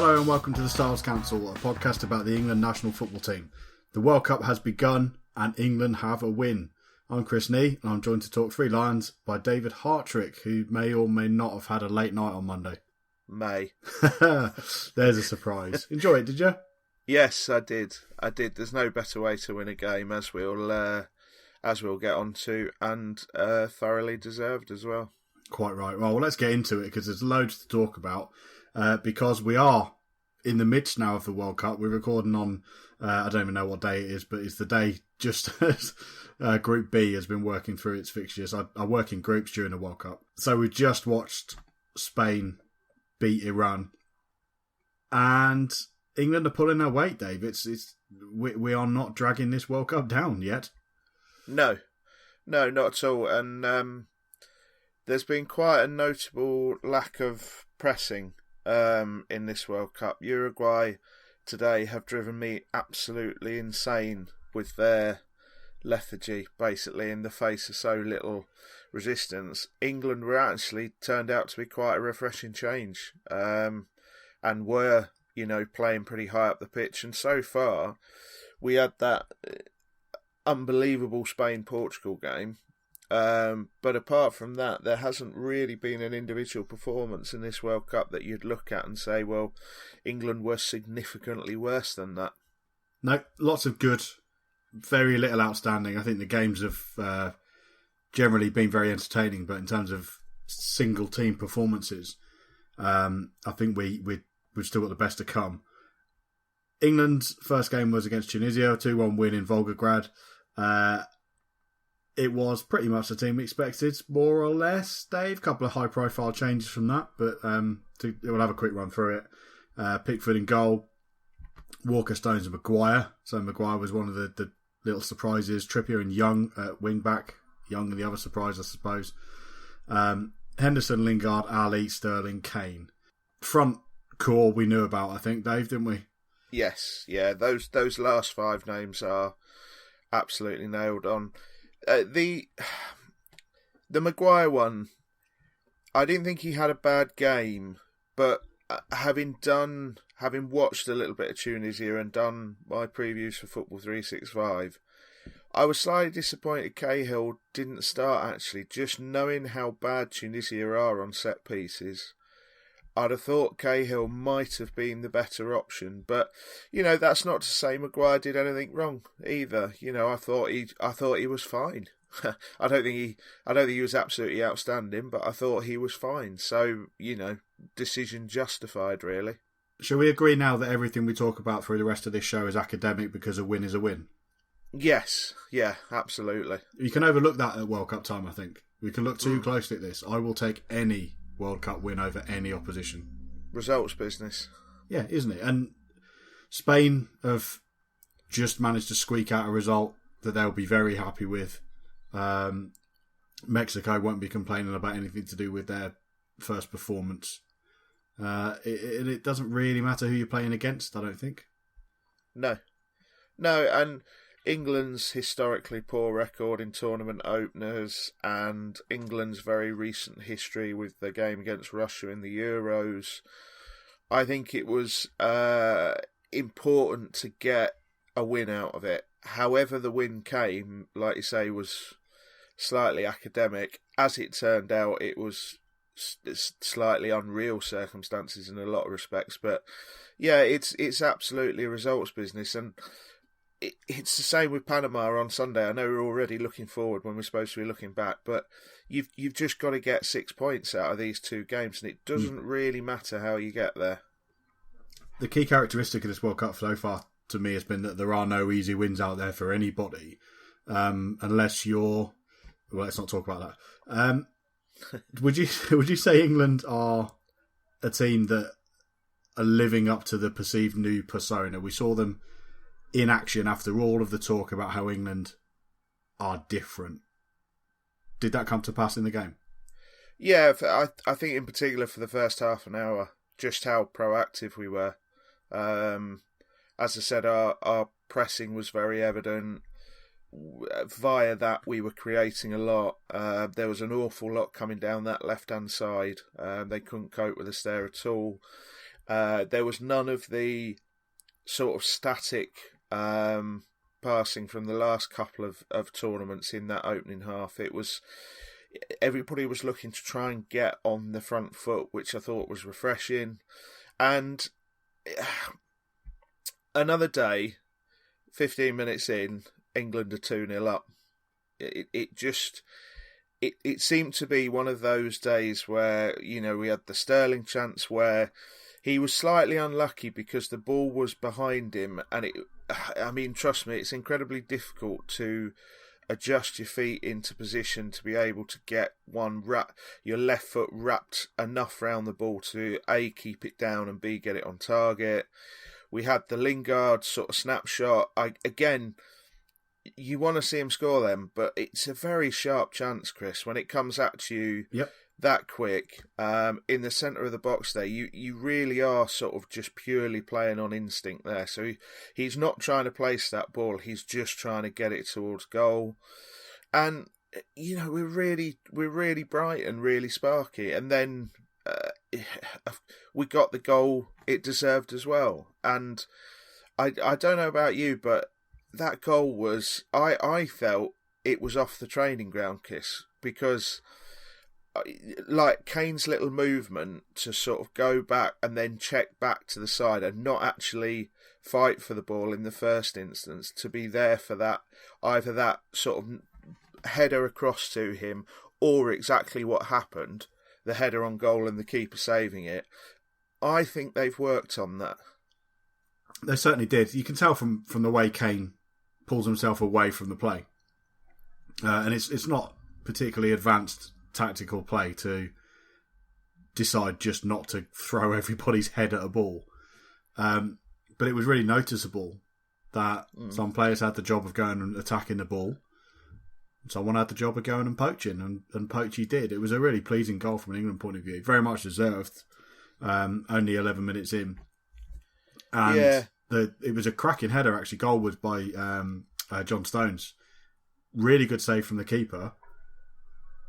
Hello and welcome to the Stiles Council, a podcast about the England national football team. The World Cup has begun and England have a win. I'm Chris Nee and I'm joined to talk Three Lions by David Hartrick, who may or may not have had a late night on Monday. May. There's a surprise. Enjoy it, did you? Yes, I did. There's no better way to win a game, as we'll get on to, and thoroughly deserved as well. Quite right. Well, let's get into it because there's loads to talk about. Because we are in the midst now of the World Cup. We're recording on, I don't even know what day it is, but it's the day just as Group B has been working through its fixtures. I work in groups during the World Cup. So we just watched Spain beat Iran. And England are pulling their weight, Dave. We are not dragging this World Cup down yet. No, not at all. And there's been quite a notable lack of pressing in this World Cup. Uruguay today have driven me absolutely insane with their lethargy, basically, in the face of so little resistance. England were actually turned out to be quite a refreshing change, and were, playing pretty high up the pitch. And so far, we had that unbelievable Spain-Portugal game. But apart from that, there hasn't really been an individual performance in this World Cup that you'd look at and say, well, England were significantly worse than that. No, lots of good, very little outstanding. I think the games have generally been very entertaining, but in terms of single team performances, I think we've still got the best to come. England's first game was against Tunisia, a 2-1 win in Volgograd. It was pretty much the team we expected, more or less, Dave. A couple of high-profile changes from that, but we'll have a quick run through it. Pickford in goal, Walker, Stones and Maguire. So Maguire was one of the little surprises. Trippier and Young at wing-back. Young and the other surprise, I suppose. Henderson, Lingard, Ali, Sterling, Kane. Front core we knew about, I think, Dave, didn't we? Yes, yeah. Those last five names are absolutely nailed on. The Maguire one, I didn't think he had a bad game, but having watched a little bit of Tunisia and done my previews for Football 365, I was slightly disappointed Cahill didn't start, actually. Just knowing how bad Tunisia are on set pieces, I'd have thought Cahill might have been the better option, but that's not to say Maguire did anything wrong either. I thought he was fine. I don't think he was absolutely outstanding, but I thought he was fine. So decision justified, really. Shall we agree now that everything we talk about through the rest of this show is academic because a win is a win? Yes, yeah, absolutely. You can overlook that at World Cup time. I think we can look too closely at this. I will take any World Cup win over any opposition. Results business. Yeah, isn't it? And Spain have just managed to squeak out a result that they'll be very happy with. Mexico won't be complaining about anything to do with their first performance. It doesn't really matter who you're playing against, I don't think. No, and England's historically poor record in tournament openers and England's very recent history with the game against Russia in the Euros, I think it was important to get a win out of it. However the win came, like you say, was slightly academic. As it turned out, it was slightly unreal circumstances in a lot of respects. But yeah, it's absolutely a results business, and it's the same with Panama on Sunday. I know we're already looking forward when we're supposed to be looking back, but you've just got to get 6 points out of these two games, and it doesn't really matter how you get there. The key characteristic of this World Cup so far to me has been that there are no easy wins out there for anybody, unless you're. Well, let's not talk about that. Would you say England are a team that are living up to the perceived new persona? We saw them in action after all of the talk about how England are different. Did that come to pass in the game? Yeah, I think in particular for the first half an hour, just how proactive we were. As I said, our pressing was very evident. Via that, we were creating a lot. There was an awful lot coming down that left-hand side. They couldn't cope with us there at all. There was none of the sort of static passing from the last couple of tournaments in that opening half. It was everybody was looking to try and get on the front foot, which I thought was refreshing. And another day, 15 minutes in, England are 2-0 up. It seemed to be one of those days where, we had the Sterling chance where he was slightly unlucky because the ball was behind him, and trust me, it's incredibly difficult to adjust your feet into position to be able to get your left foot wrapped enough round the ball to A, keep it down, and B, get it on target. We had the Lingard sort of snapshot. You want to see him score them, but it's a very sharp chance, Chris, when it comes at you that quick in the centre of the box there. You really are sort of just purely playing on instinct there. So he's not trying to place that ball, he's just trying to get it towards goal. And, we're really bright and really sparky. And then we got the goal it deserved as well. And I don't know about you, but that goal was, I felt it was off the training ground, Kiss, because like Kane's little movement to sort of go back and then check back to the side and not actually fight for the ball in the first instance, to be there for that, either that sort of header across to him or exactly what happened, the header on goal and the keeper saving it. I think they've worked on that. They certainly did. You can tell from the way Kane pulls himself away from the play. And it's not particularly advanced tactical play to decide just not to throw everybody's head at a ball. But it was really noticeable that some players had the job of going and attacking the ball. Someone had the job of going and poaching, and poach he did. It was a really pleasing goal from an England point of view. Very much deserved. Only 11 minutes in. And it was a cracking header, actually. Goal was by John Stones. Really good save from the keeper.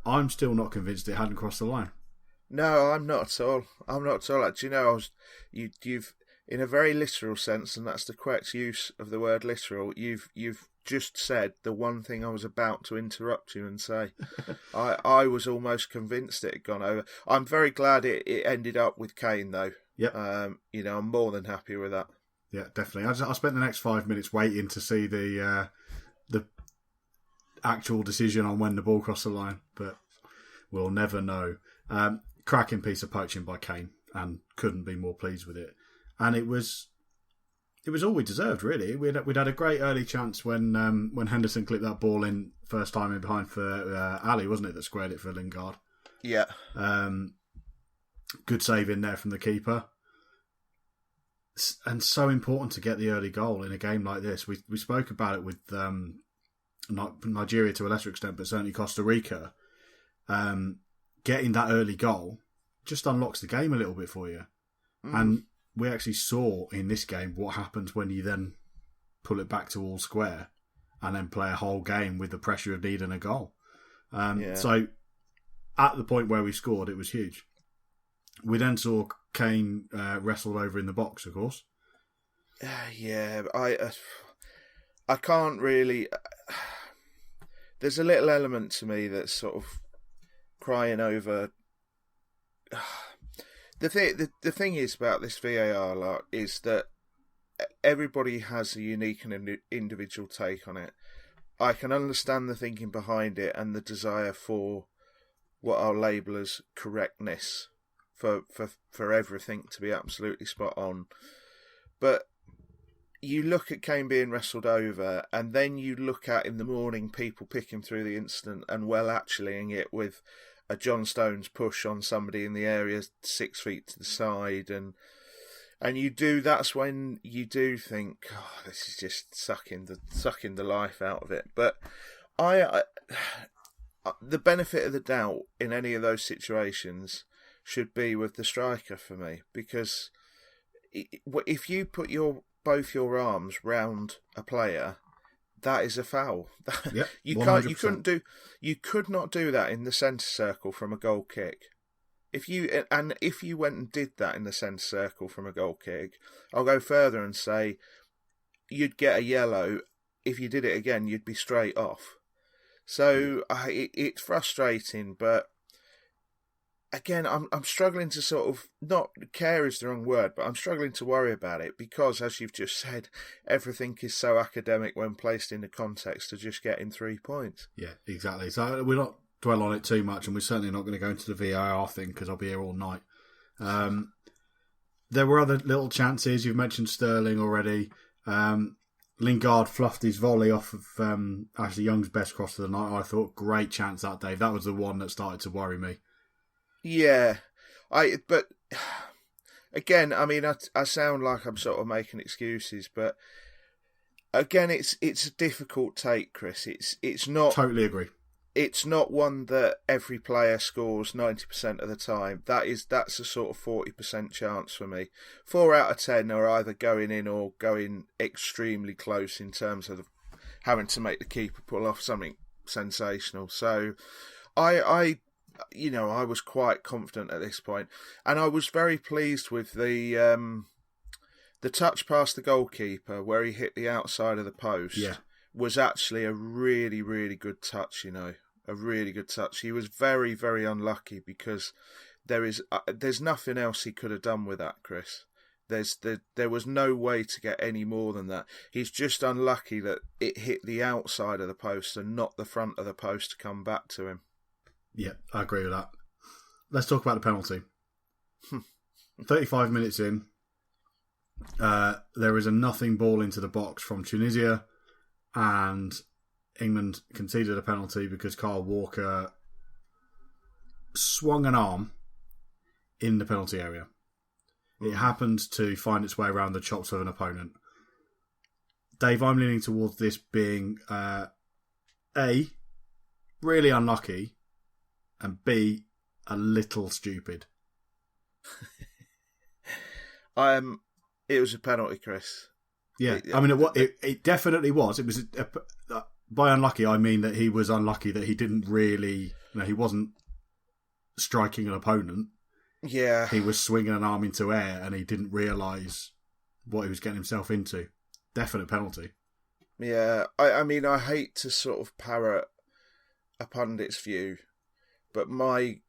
I'm still not convinced it hadn't crossed the line. No, I'm not at all. Actually, you've in a very literal sense, and that's the correct use of the word literal, you've just said the one thing I was about to interrupt you and say. I was almost convinced it had gone over. I'm very glad it ended up with Kane, though. Yep. I'm more than happy with that. Yeah, definitely. I spent the next 5 minutes waiting to see the actual decision on when the ball crossed the line, but we'll never know. Cracking piece of poaching by Kane, and couldn't be more pleased with it. And it was all we deserved, really. We'd had a great early chance when Henderson clipped that ball in first time in behind for Ali, wasn't it, that squared it for Lingard? Yeah. Good save in there from the keeper. And so important to get the early goal in a game like this. We spoke about it with Nigeria to a lesser extent, but certainly Costa Rica. Getting that early goal just unlocks the game a little bit for you. And we actually saw in this game what happens when you then pull it back to all square and then play a whole game with the pressure of needing a goal. So at the point where we scored, it was huge. We then saw Kane wrestled over in the box, of course. I can't really... There's a little element to me that's sort of crying over... The thing is about this VAR lot is that everybody has a unique and individual take on it. I can understand the thinking behind it and the desire for what I'll label as correctness, for everything to be absolutely spot on. But you look at Kane being wrestled over, and then you look at in the morning people picking through the incident and actuallying it with a John Stones push on somebody in the area 6 feet to the side, and that's when you do think, this is just sucking the life out of it. But I the benefit of the doubt in any of those situations should be with the striker for me, because if you put both your arms round a player, that is a foul. Yep, you could not do that in the centre circle from a goal kick. If you went and did that in the centre circle from a goal kick, I'll go further and say you'd get a yellow. If you did it again, you'd be straight off. So it's frustrating, but again, I'm struggling to sort of, not care is the wrong word, but I'm struggling to worry about it because, as you've just said, everything is so academic when placed in the context of just getting 3 points. Yeah, exactly. So we're not dwell on it too much, and we're certainly not going to go into the VAR thing because I'll be here all night. There were other little chances. You've mentioned Sterling already. Lingard fluffed his volley off of Ashley Young's best cross of the night. I thought, great chance that, Dave. That was the one that started to worry me. Yeah, but again, I mean, I sound like I'm sort of making excuses, but again, it's a difficult take, Chris. It's not totally agree. It's not one that every player scores 90% of the time. That's a sort of 40% chance for me. 4 out of 10 are either going in or going extremely close in terms of having to make the keeper pull off something sensational. So I was quite confident at this point, and I was very pleased with the touch past the goalkeeper where he hit the outside of the post. Yeah. Was actually a really, really good touch, a really good touch. He was very, very unlucky because there's nothing else he could have done with that, Chris. There was no way to get any more than that. He's just unlucky that it hit the outside of the post and not the front of the post to come back to him. Yeah, I agree with that. Let's talk about the penalty. 35 minutes in, there is a nothing ball into the box from Tunisia, and England conceded a penalty because Kyle Walker swung an arm in the penalty area. It happened to find its way around the chops of an opponent. Dave, I'm leaning towards this being A, really unlucky, and B, a little stupid. It was a penalty, Chris. Yeah, it definitely was. It was by unlucky, I mean that he was unlucky that he didn't really, he wasn't striking an opponent. Yeah, he was swinging an arm into air, and he didn't realise what he was getting himself into. Definite penalty. Yeah, I mean, I hate to sort of parrot a pundit's view, but my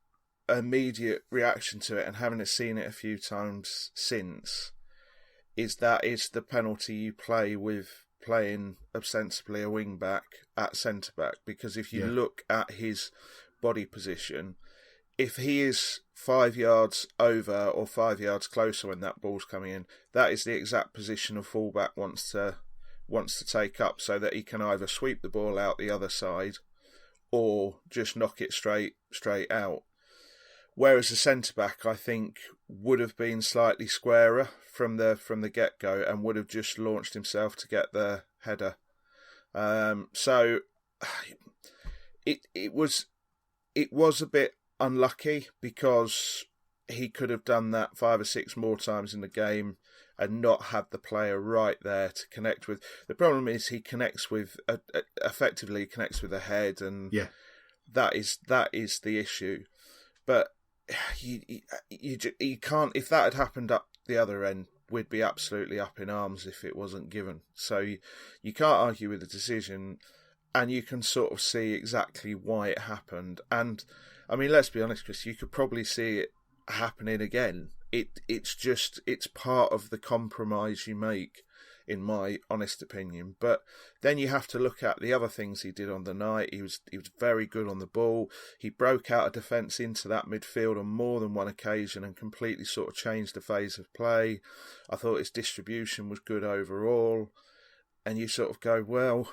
immediate reaction to it, and having seen it a few times since, is that it's the penalty you play with playing ostensibly a wing back at centre back, because if you look at his body position, if he is 5 yards over or 5 yards closer when that ball's coming in, that is the exact position a fullback wants to take up, so that he can either sweep the ball out the other side or just knock it straight out. Whereas the centre back, I think, would have been slightly squarer from the get go and would have just launched himself to get the header. So it was a bit unlucky because he could have done that 5 or 6 more times in the game and not had the player right there to connect with. The problem is he connects with effectively connects with the head, and that is the issue. But you can't. If that had happened up the other end, we'd be absolutely up in arms if it wasn't given. So you can't argue with the decision, and you can sort of see exactly why it happened. And I mean, let's be honest, Chris, you could probably see it happening again. It's part of the compromise you make, in my honest opinion. But then you have to look at the other things he did on the night. He was very good on the ball. He broke out a defence into that midfield on more than one occasion and completely sort of changed the phase of play. I thought his distribution was good overall. And you sort of go, well,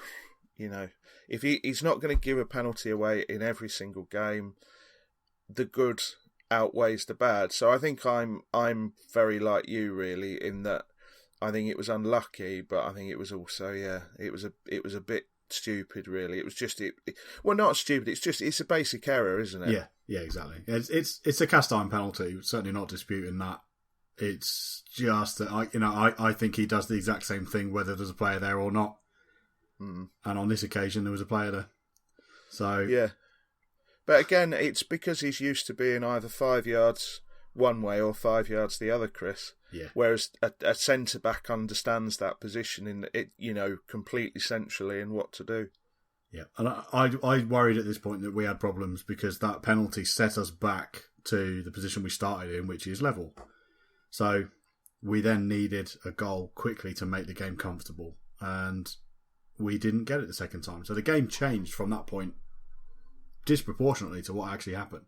if he's not going to give a penalty away in every single game, the good outweighs the bad. So I think I'm very like you, really, in that I think it was unlucky, but I think it was also it was a bit stupid, really. It was just not stupid. It's a basic error, isn't it? Yeah, exactly. It's a cast iron penalty. Certainly not disputing that. It's just that I think he does the exact same thing whether there's a player there or not. And on this occasion, there was a player there. So yeah. But again, it's because he's used to being either 5 yards one way or 5 yards the other, Chris. Yeah. Whereas a centre-back understands that position in it, completely centrally and what to do. Yeah, and I worried at this point that we had problems because that penalty set us back to the position we started in, which is level. So we then needed a goal quickly to make the game comfortable, and we didn't get it the second time. So the game changed from that point disproportionately to what actually happened.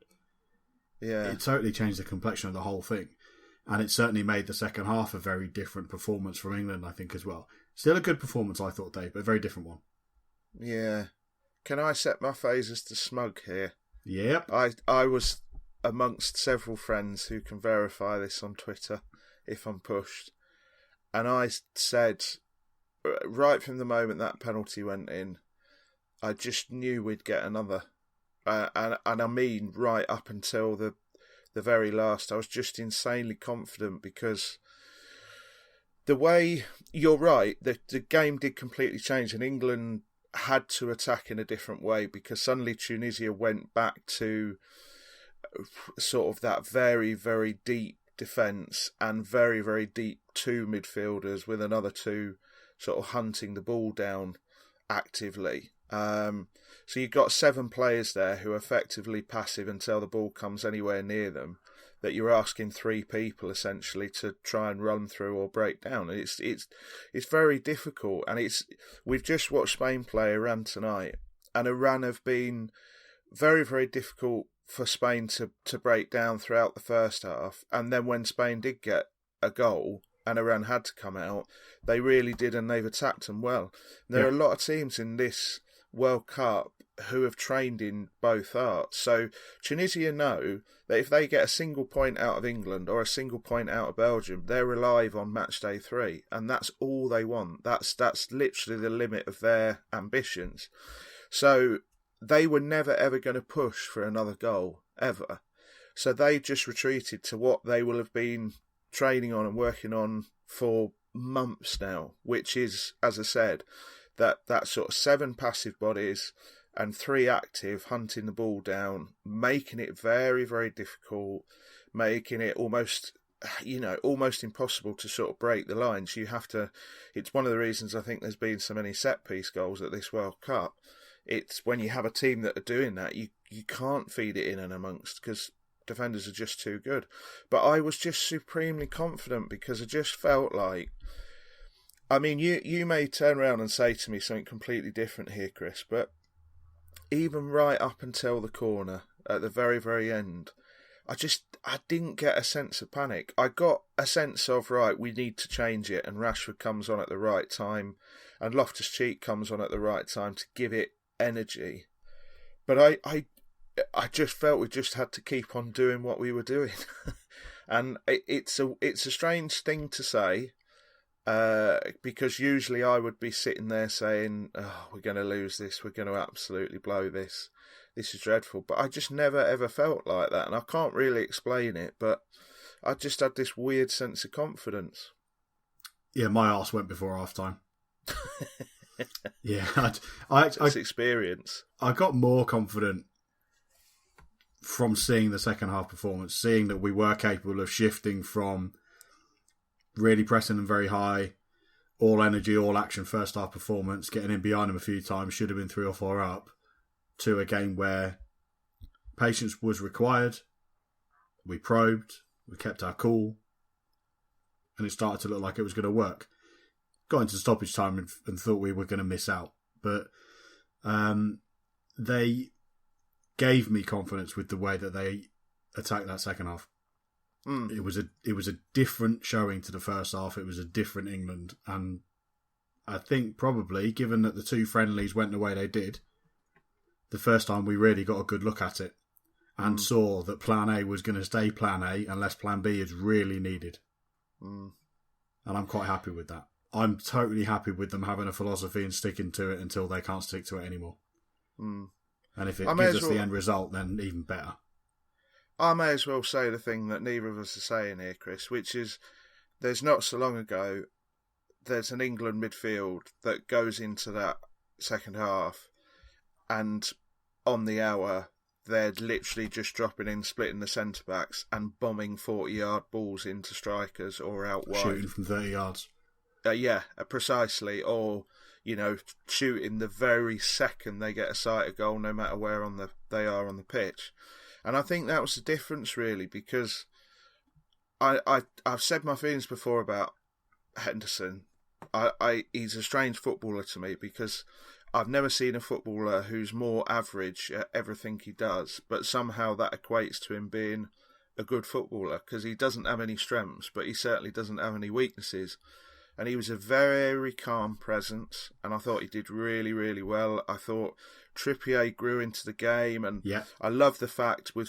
Yeah. It totally changed the complexion of the whole thing. And it certainly made the second half a very different performance from England, I think, as well. Still a good performance, I thought, Dave, but a very different one. Yeah. Can I set my phases to smug here? Yep. I was amongst several friends who can verify this on Twitter if I'm pushed. And I said, right from the moment that penalty went in, I just knew we'd get another. And I mean right up until the very last. I was just insanely confident because the way, you're right, the game did completely change and England had to attack in a different way because suddenly Tunisia went back to sort of that very, very deep defence and very, very deep two midfielders with another two sort of hunting the ball down actively. So you've got 7 players there who are effectively passive until the ball comes anywhere near them, that you're asking 3 people essentially to try and run through or break down. And it's very difficult. And we've just watched Spain play Iran tonight, and Iran have been very, very difficult for Spain to break down throughout the first half. And then when Spain did get a goal and Iran had to come out, they really did, and they've attacked them well. There are a lot of teams in this World Cup who have trained in both arts. So Tunisia know that if they get a single point out of England or a single point out of Belgium, they're alive on match day 3, and that's all they want. That's literally the limit of their ambitions. So they were never ever going to push for another goal ever. So they just retreated to what they will have been training on and working on for months now, which is, as I said, that sort of 7 passive bodies and 3 active, hunting the ball down, making it very, very difficult, making it almost impossible to sort of break the lines. It's one of the reasons I think there's been so many set-piece goals at this World Cup. It's when you have a team that are doing that, you can't feed it in and amongst because defenders are just too good. But I was just supremely confident because I just felt like, I mean, you may turn around and say to me something completely different here, Chris, but even right up until the corner, at the very, very end, I didn't get a sense of panic. I got a sense of, right, we need to change it, and Rashford comes on at the right time, and Loftus-Cheek comes on at the right time to give it energy. But I just felt we just had to keep on doing what we were doing. And it's a strange thing to say, because usually I would be sitting there saying, oh, we're going to lose this, we're going to absolutely blow this is dreadful. But I just never ever felt like that, and I can't really explain it, but I just had this weird sense of confidence. Yeah, my arse went before half time. Yeah, It's experience. I got more confident from seeing the second half performance, seeing that we were capable of shifting from really pressing them very high, all energy, all action first half performance, getting in behind them a few times, should have been 3 or 4 up, to a game where patience was required. We probed, we kept our cool, and it started to look like it was going to work. Got into stoppage time and thought we were going to miss out, but they gave me confidence with the way that they attacked that second half. It was a different showing to the first half. It was a different England, and I think probably, given that the 2 friendlies went the way they did, the first time we really got a good look at it and saw that Plan A was going to stay Plan A unless Plan B is really needed. And I'm quite happy with that. I'm totally happy with them having a philosophy and sticking to it until they can't stick to it anymore. And if it gives us the end result, then even better. I may as well say the thing that neither of us are saying here, Chris, which is there's not so long ago, there's an England midfield that goes into that second half and on the hour they're literally just dropping in, splitting the centre backs, and bombing 40-yard balls into strikers or out wide, shooting from 30 yards. Precisely. Or shooting the very second they get a sight of goal, no matter where they are on the pitch. And I think that was the difference, really, because I've said my feelings before about Henderson. He's a strange footballer to me, because I've never seen a footballer who's more average at everything he does, but somehow that equates to him being a good footballer, because he doesn't have any strengths, but he certainly doesn't have any weaknesses. And he was a very calm presence, and I thought he did really, really well. I thought Trippier grew into the game, and I love the fact with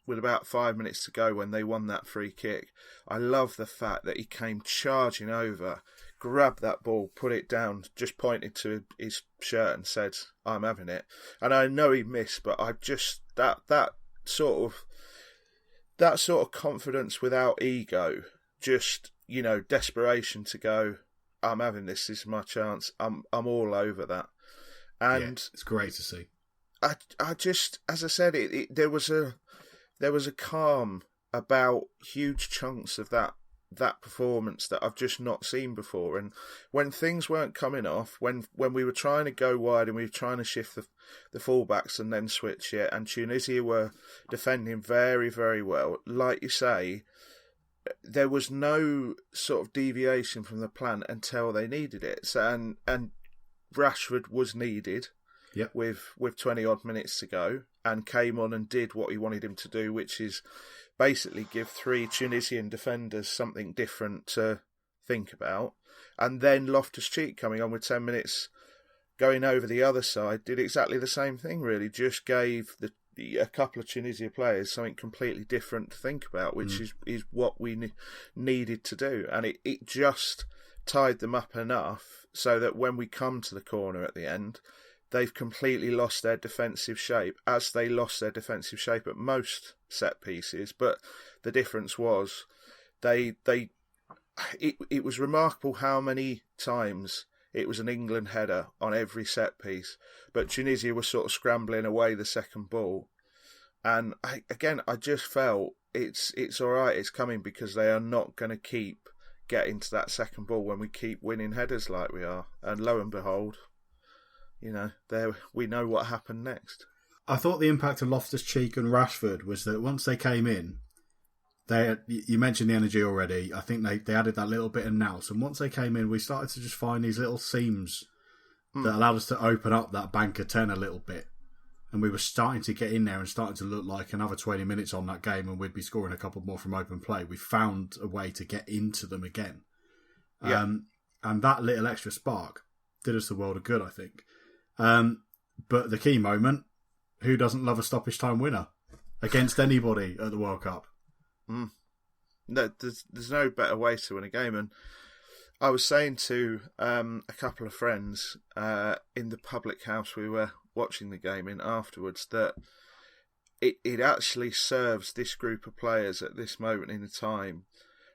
with about 5 minutes to go when they won that free kick, I love the fact that he came charging over, grabbed that ball, put it down, just pointed to his shirt and said, "I'm having it." And I know he missed, but I just that sort of confidence without ego, just desperation to go, "I'm having this. This is my chance. I'm all over that." And it's great to see. I just, as I said, there was a calm about huge chunks of that performance that I've just not seen before. And when things weren't coming off, when we were trying to go wide and we were trying to shift the fullbacks and then switch it, and Tunisia were defending very, very well, like you say, there was no sort of deviation from the plan until they needed it. So, and Rashford was needed with 20 odd minutes to go, and came on and did what he wanted him to do, which is basically give 3 Tunisian defenders something different to think about. And then Loftus-Cheek coming on with 10 minutes going over the other side did exactly the same thing, really. Just gave a couple of Tunisia players something completely different to think about, which is what we needed to do. And it just tied them up enough so that when we come to the corner at the end, they've completely lost their defensive shape, as they lost their defensive shape at most set pieces. But the difference was it was remarkable how many times it was an England header on every set piece, but Tunisia was sort of scrambling away the second ball. And I just felt it's all right, it's coming, because they are not going to keep getting to that second ball when we keep winning headers like we are. And lo and behold, we know what happened next. I thought the impact of Loftus-Cheek and Rashford was that once they came in, you mentioned the energy already. I think they added that little bit of nous, and once they came in, we started to just find these little seams that allowed us to open up that bank of 10 a little bit. And we were starting to get in there and starting to look like another 20 minutes on that game, and we'd be scoring a couple more from open play. We found a way to get into them again. And that little extra spark did us the world of good, I think. But the key moment, who doesn't love a stoppage time winner against anybody at the World Cup? No, there's no better way to win a game. And I was saying to a couple of friends in the public house we were watching the game in afterwards that it actually serves this group of players at this moment in time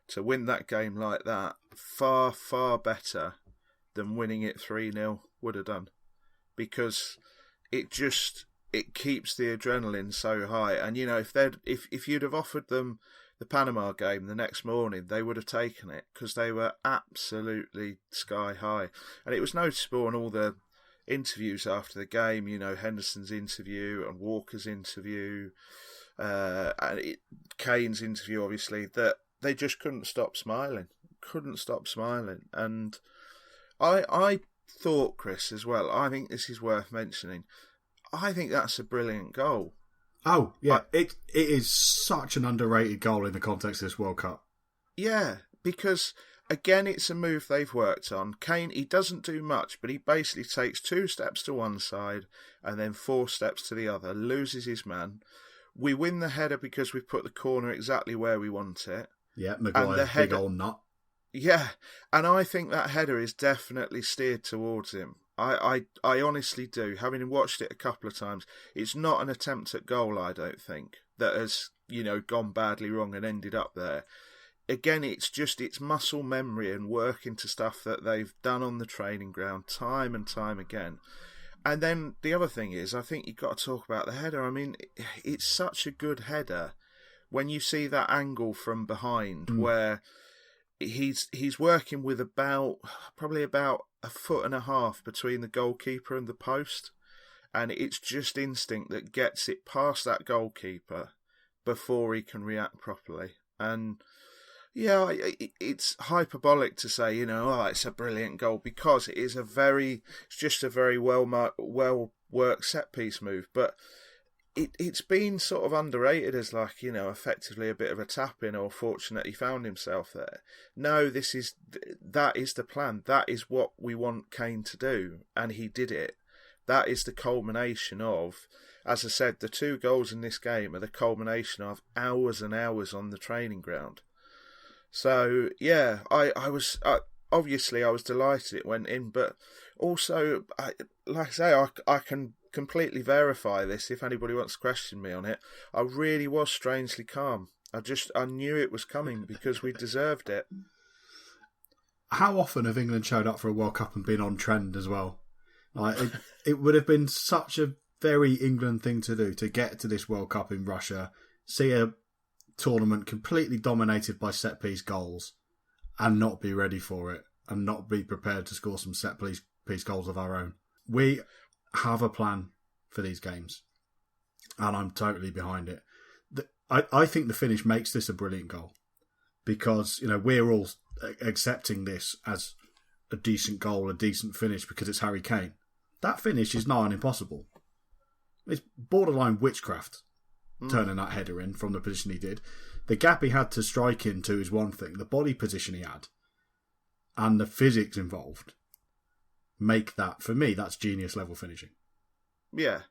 to win that game like that far, far better than winning it 3-0 would have done, because it keeps the adrenaline so high. And if you'd have offered them the Panama game the next morning, they would have taken it, because they were absolutely sky high. And it was noticeable in all the interviews after the game, Henderson's interview and Walker's interview, and Kane's interview, obviously, that they just couldn't stop smiling. And I thought, Chris, as well, I think this is worth mentioning, I think that's a brilliant goal. Oh, yeah. It is such an underrated goal in the context of this World Cup. Yeah, because, again, it's a move they've worked on. Kane, he doesn't do much, but he basically takes 2 steps to one side and then 4 steps to the other, loses his man. We win the header because we've put the corner exactly where we want it. Yeah, Maguire's big old nut. Yeah, and I think that header is definitely steered towards him. I honestly do. Having watched it a couple of times, it's not an attempt at goal, I don't think, that has, gone badly wrong and ended up there. Again, it's muscle memory and work into stuff that they've done on the training ground time and time again. And then the other thing is, I think you've got to talk about the header. I mean, it's such a good header when you see that angle from behind where he's working with probably about 1.5 feet between the goalkeeper and the post, and it's just instinct that gets it past that goalkeeper before he can react properly. And yeah, it's hyperbolic to say, it's a brilliant goal, because it's just a very well worked set piece move. But it's been sort of underrated as effectively a bit of a tap in, or fortunate he found himself there. No, that is the plan. That is what we want Kane to do, and he did it. That is the culmination of, as I said, the 2 goals in this game are the culmination of hours and hours on the training ground. So yeah, I was delighted it went in, but also, I can completely verify this if anybody wants to question me on it. I really was strangely calm. I knew it was coming because we deserved it. How often have England showed up for a World Cup and been on trend as well? It would have been such a very England thing to do, to get to this World Cup in Russia, see a tournament completely dominated by set-piece goals, and not be ready for it, and not be prepared to score some set-piece goals of our own. We have a plan for these games, and I'm totally behind it. I think the finish makes this a brilliant goal, because we're all accepting this as a decent goal, a decent finish, because it's Harry Kane. That finish is nigh on impossible. It's borderline witchcraft, turning that header in from the position he did. The gap he had to strike into is one thing. The body position he had and the physics involved make that, for me, that's genius level finishing. Yeah.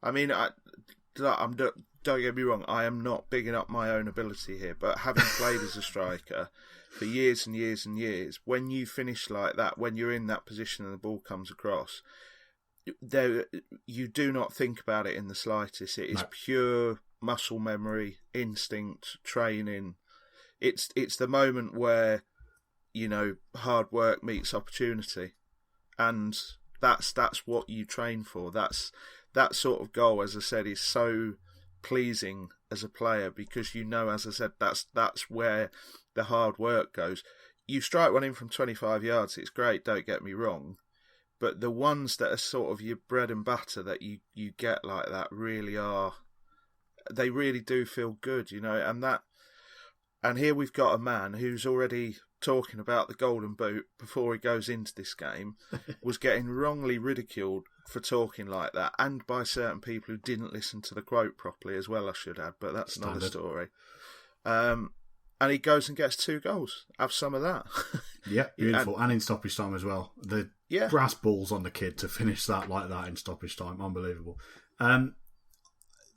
I mean, don't get me wrong, I am not bigging up my own ability here, but having played as a striker for years and years and years, when you finish like that, when you're in that position and the ball comes across, you do not think about it in the slightest. It is pure muscle memory, instinct, training. It's the moment where hard work meets opportunity, and that's what you train for. That sort of goal, as I said, is so pleasing as a player, because as I said, that's where the hard work goes. You strike one in from 25 yards, it's great, don't get me wrong, but the ones that are sort of your bread and butter that you get like that really do feel good, and here we've got a man who's already talking about the Golden Boot before he goes into this game, was getting wrongly ridiculed for talking like that, and by certain people who didn't listen to the quote properly as well, I should add, but that's another story. And he goes and gets 2 goals. Have some of that. Yeah, beautiful. And in stoppage time as well. The brass balls on the kid to finish that like that in stoppage time. Unbelievable.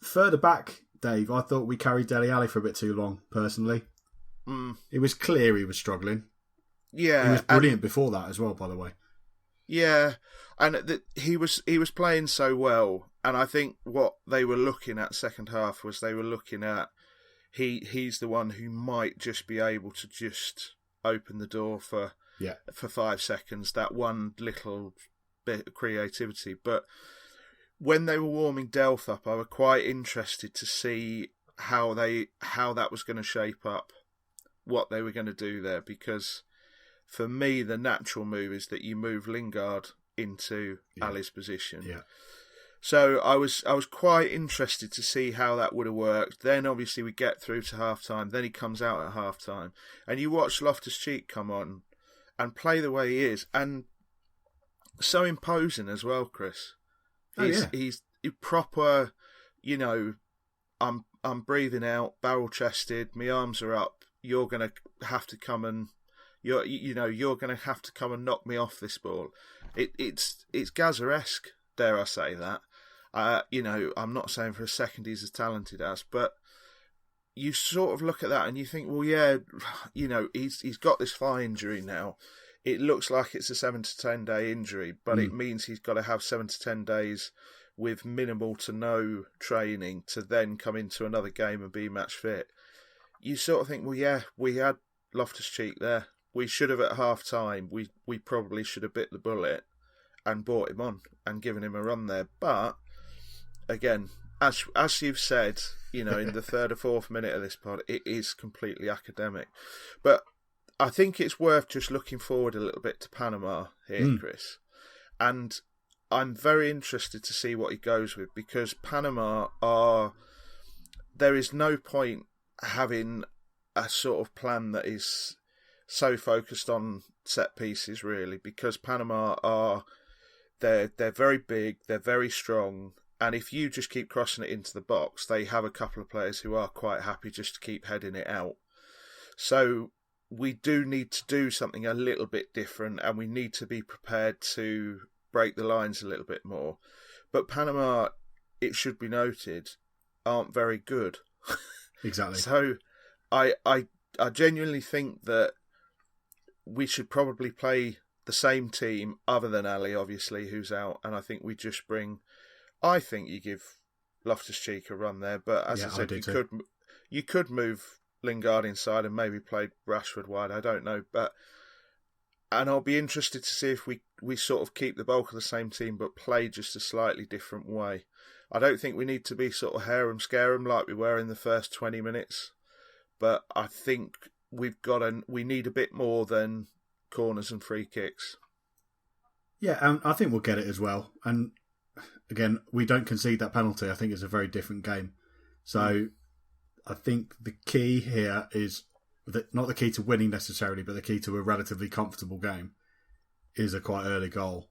Further back, Dave, I thought we carried Dele Alli for a bit too long, personally. It was clear he was struggling. Yeah. He was brilliant before that as well, by the way. Yeah, and he was playing so well, and I think what they were looking at second half was they were looking at he's the one who might just be able to just open the door for 5 seconds, that one little bit of creativity. But when they were warming Delph up, I was quite interested to see how that was going to shape up, what they were going to do there, because for me, the natural move is that you move Lingard into Ali's position. Yeah. So I was quite interested to see how that would have worked. Then obviously we get through to half time. Then he comes out at half time, and you watch Loftus-Cheek come on and play the way he is, and so imposing as well, Chris. He's proper. I'm breathing out, barrel chested. My arms are up. You're gonna have to come and. You're going to have to come and knock me off this ball. It's Gazza-esque, dare I say that. I'm not saying for a second he's as talented as, but you sort of look at that and you think, well, yeah, he's got this thigh injury now. It looks like it's a 7 to 10 day injury, but it means he's got to have 7 to 10 days with minimal to no training to then come into another game and be match fit. You sort of think, well, yeah, we had Loftus-Cheek there. We should have at half time. We probably should have bit the bullet, and brought him on and given him a run there. But again, as you've said, in the third or fourth minute of this pod, it is completely academic. But I think it's worth just looking forward a little bit to Panama here, Chris. And I'm very interested to see what he goes with, because Panama there is no point having a sort of plan that is so focused on set pieces, really, because Panama they're very big, they're very strong, and if you just keep crossing it into the box, they have a couple of players who are quite happy just to keep heading it out. So we do need to do something a little bit different, and we need to be prepared to break the lines a little bit more. But Panama, it should be noted, aren't very good. Exactly. So I genuinely think that we should probably play the same team, other than Ali, obviously, who's out, and I think we just I think you give Loftus-Cheek a run there, but as I said, you could move Lingard inside and maybe play Rashford wide. I don't know, and I'll be interested to see if we sort of keep the bulk of the same team but play just a slightly different way. I don't think we need to be sort of harem-scarum like we were in the first 20 minutes, but I think we need a bit more than corners and free kicks. Yeah, and I think we'll get it as well. And again, we don't concede that penalty. I think it's a very different game. So I think the key here is not the key to winning necessarily, but the key to a relatively comfortable game is a quite early goal.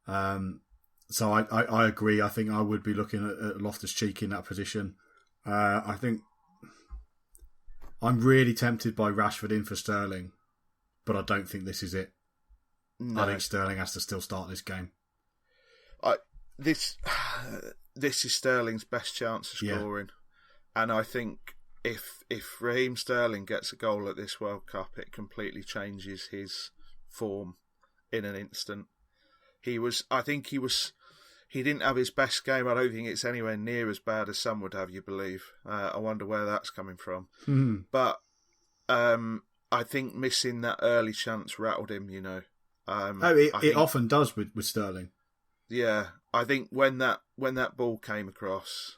So I agree. I think I would be looking at Loftus-Cheek in that position. I think I'm really tempted by Rashford in for Sterling, but I don't think this is it. No. I think Sterling has to still start this game. This is Sterling's best chance of scoring, and I think if Raheem Sterling gets a goal at this World Cup, it completely changes his form in an instant. He didn't have his best game. I don't think it's anywhere near as bad as some would have you believe. I wonder where that's coming from. But I think missing that early chance rattled him, It often does with Sterling. Yeah, I think when that ball came across,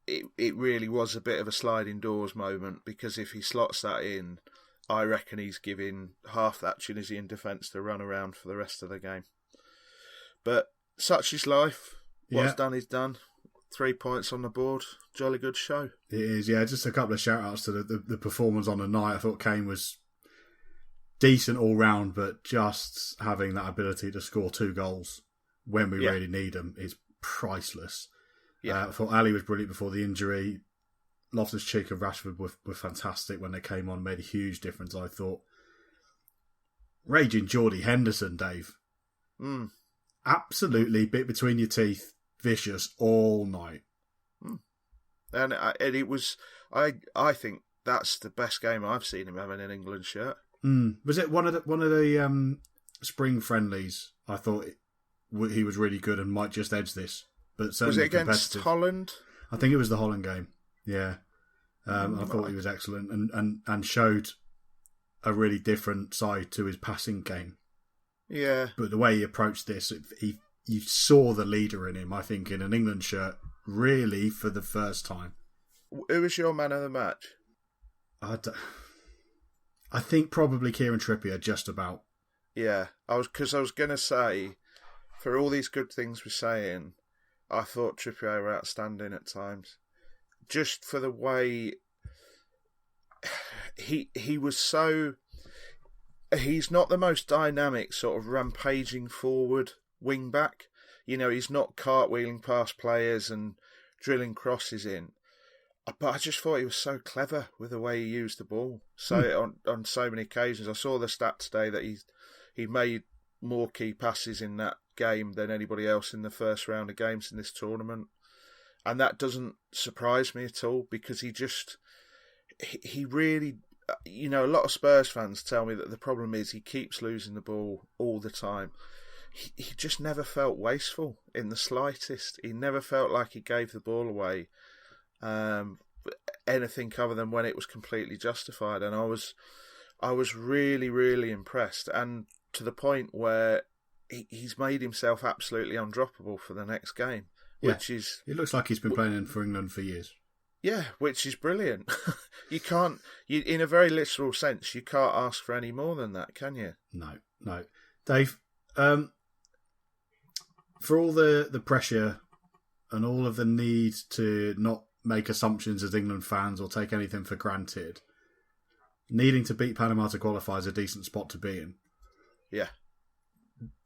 it really was a bit of a sliding doors moment, because if he slots that in, I reckon he's giving half that Tunisian defence to run around for the rest of the game. But such is life. What's done is done. 3 points on the board. Jolly good show. It is, yeah. Just a couple of shout-outs to the performance on the night. I thought Kane was decent all round, but just having that ability to score 2 goals when we really need them is priceless. Yeah. I thought Ali was brilliant before the injury. Loftus-Cheek and Rashford were fantastic when they came on, made a huge difference, I thought. Raging Geordie Henderson, Dave. Absolutely bit between your teeth, vicious all night. And it was, I think that's the best game I've seen him have in an England shirt. Was it one of the spring friendlies? I thought he was really good and might just edge this. But certainly was it against Holland? I think it was the Holland game. Yeah, I thought he was excellent and showed a really different side to his passing game. Yeah, but the way he approached this, you saw the leader in him. I think in an England shirt, really for the first time. Who was your man of the match? I think probably Kieran Trippier, just about. Yeah, I was going to say, for all these good things we're saying, I thought Trippier were outstanding at times. Just for the way he was so... He's not the most dynamic sort of rampaging forward wing back. He's not cartwheeling past players and drilling crosses in. But I just thought he was so clever with the way he used the ball. On so many occasions. I saw the stat today that he made more key passes in that game than anybody else in the first round of games in this tournament. And that doesn't surprise me at all, because he really... a lot of Spurs fans tell me that the problem is he keeps losing the ball all the time. He just never felt wasteful in the slightest. He never felt like he gave the ball away anything other than when it was completely justified. And I was really, really impressed. And to the point where he's made himself absolutely undroppable for the next game, Yeah. which is... It looks like he's been playing for England for years. Yeah, which is brilliant. In a very literal sense, you can't ask for any more than that, can you? No. Dave, for all the pressure and all of the need to not make assumptions as England fans or take anything for granted, needing to beat Panama to qualify is a decent spot to be in. Yeah.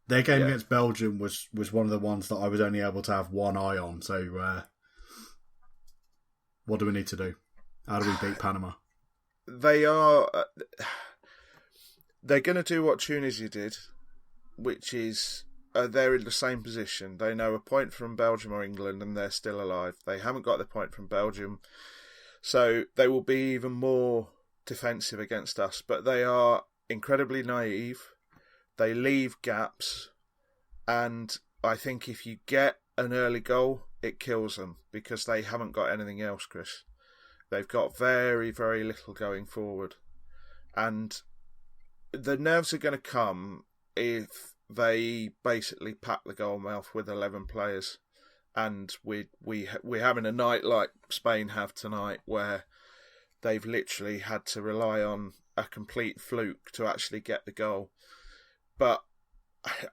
Their game against Belgium was one of the ones that I was only able to have one eye on. So, what do we need to do? How do we beat Panama? They're going to do what Tunisia did, which is they're in the same position. They know a point from Belgium or England and they're still alive. They haven't got the point from Belgium, so they will be even more defensive against us. But they are incredibly naive. They leave gaps, and I think if you get an early goal, it kills them because they haven't got anything else, Chris. They've got very, very little going forward. And the nerves are going to come if they basically pack the goal mouth with 11 players. And we're having a night like Spain have tonight where they've literally had to rely on a complete fluke to actually get the goal. But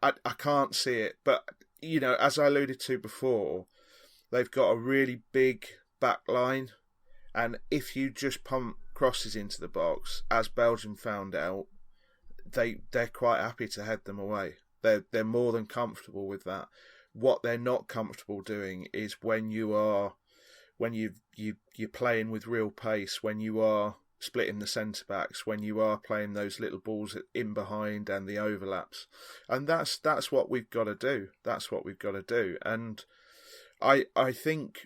I can't see it. But, as I alluded to before, they've got a really big back line. And if you just pump crosses into the box, as Belgium found out, they're quite happy to head them away. They're more than comfortable with that. What they're not comfortable doing is when you're playing with real pace, when you are splitting the centre backs, when you are playing those little balls in behind and the overlaps, and that's what we've got to do. That's what we've got to do. And I think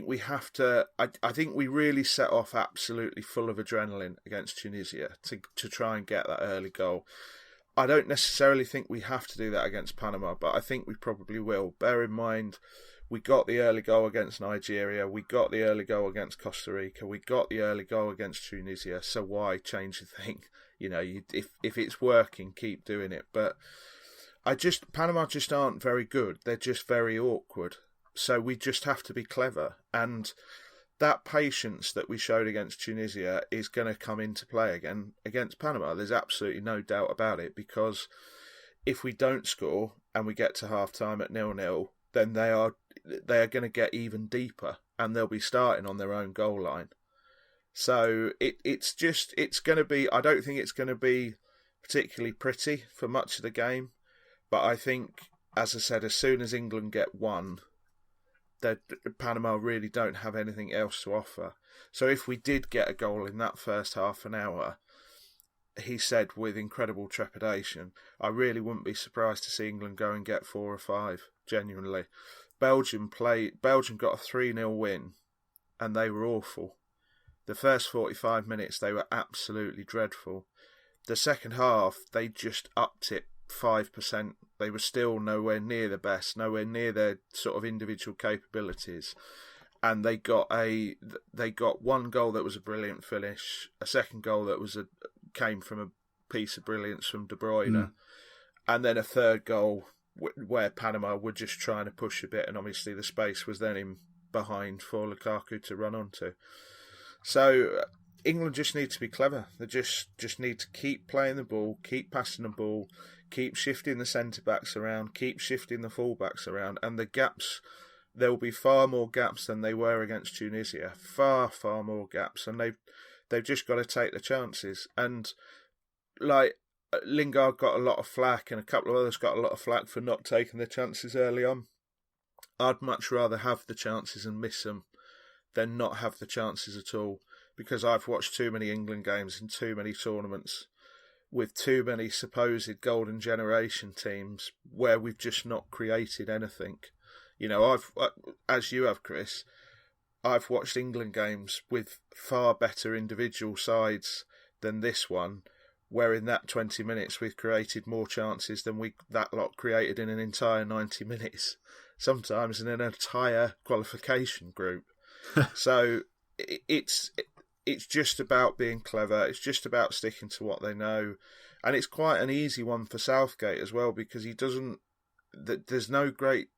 we have to. I think we really set off absolutely full of adrenaline against Tunisia to try and get that early goal. I don't necessarily think we have to do that against Panama, but I think we probably will. Bear in mind, we got the early goal against Nigeria, we got the early goal against Costa Rica, we got the early goal against Tunisia. So why change the thing? If it's working, keep doing it. But Panama just aren't very good. They're just very awkward. So we just have to be clever. And that patience that we showed against Tunisia is going to come into play again against Panama. There's absolutely no doubt about it, because if we don't score and we get to half-time at 0-0, then they are going to get even deeper and they'll be starting on their own goal line. So it's going to be, I don't think it's going to be particularly pretty for much of the game. But I think, as I said, as soon as England get one, that Panama really don't have anything else to offer. So if we did get a goal in that first half an hour, he said with incredible trepidation, I really wouldn't be surprised to see England go and get 4 or 5, genuinely. Belgium got a 3-0 win, and they were awful. The first 45 minutes, they were absolutely dreadful. The second half, they just upped it 5%. They were still nowhere near the best, nowhere near their sort of individual capabilities, and they got one goal that was a brilliant finish, a second goal that came from a piece of brilliance from De Bruyne, and then a third goal where Panama were just trying to push a bit, and obviously the space was then in behind for Lukaku to run onto. So England just need to be clever. They just need to keep playing the ball, keep passing the ball, keep shifting the centre-backs around, keep shifting the full-backs around, and the gaps, there will be far more gaps than they were against Tunisia. Far, far more gaps, and they've just got to take the chances. And, like, Lingard got a lot of flack, and a couple of others got a lot of flack for not taking the chances early on. I'd much rather have the chances and miss them than not have the chances at all, because I've watched too many England games in too many tournaments with too many supposed golden generation teams where we've just not created anything. I've, as you have, Chris, I've watched England games with far better individual sides than this one, where in that 20 minutes we've created more chances than that lot created in an entire 90 minutes, sometimes in an entire qualification group. So it's just about being clever. It's just about sticking to what they know. And it's quite an easy one for Southgate as well, because he doesn't. There's no great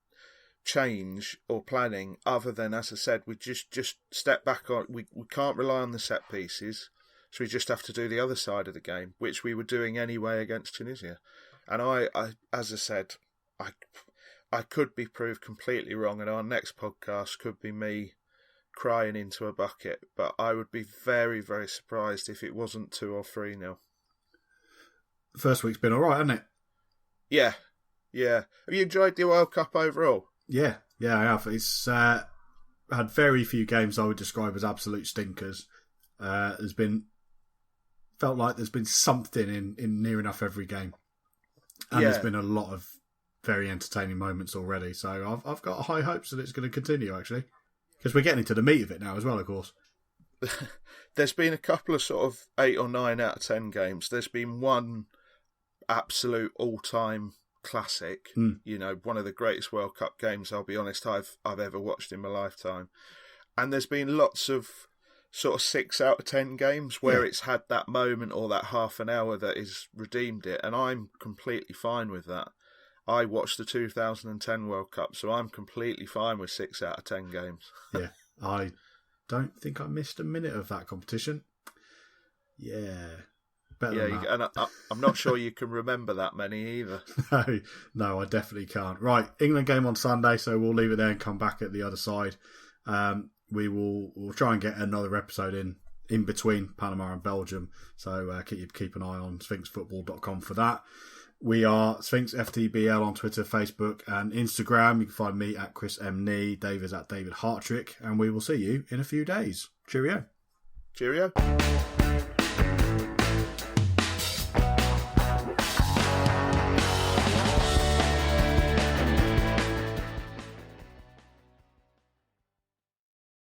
change or planning other than, as I said, we just step back on. We can't rely on the set pieces, so we just have to do the other side of the game, which we were doing anyway against Tunisia. And I as I said, I could be proved completely wrong, and our next podcast could be me crying into a bucket. But I would be very, very surprised if it wasn't 2 or 3-0. The first week's been all right, hasn't it? Yeah. Have you enjoyed the World Cup overall? Yeah, I have. It's had very few games I would describe as absolute stinkers. Felt like there's been something in near enough every game, and there's been a lot of very entertaining moments already. So I've got high hopes that it's going to continue, actually, because we're getting into the meat of it now as well, of course. There's been a couple of sort of 8 or 9 out of 10 games. There's been one absolute all-time classic, one of the greatest World Cup games, I'll be honest, I've ever watched in my lifetime. And there's been lots of sort of 6 out of 10 games where it's had that moment or that half an hour that has redeemed it, and I'm completely fine with that. I watched the 2010 World Cup, so I'm completely fine with 6 out of 10 games. Yeah, I don't think I missed a minute of that competition. Yeah. And I'm not sure you can remember that many either. No, I definitely can't. Right, England game on Sunday, so we'll leave it there and come back at the other side. We'll try and get another episode in between Panama and Belgium, so keep an eye on sphinxfootball.com for that. We are Sphinx FTBL on Twitter, Facebook and Instagram. You can find me at Chris M. Nee, Dave is at David Hartrick, and we will see you in a few days. Cheerio.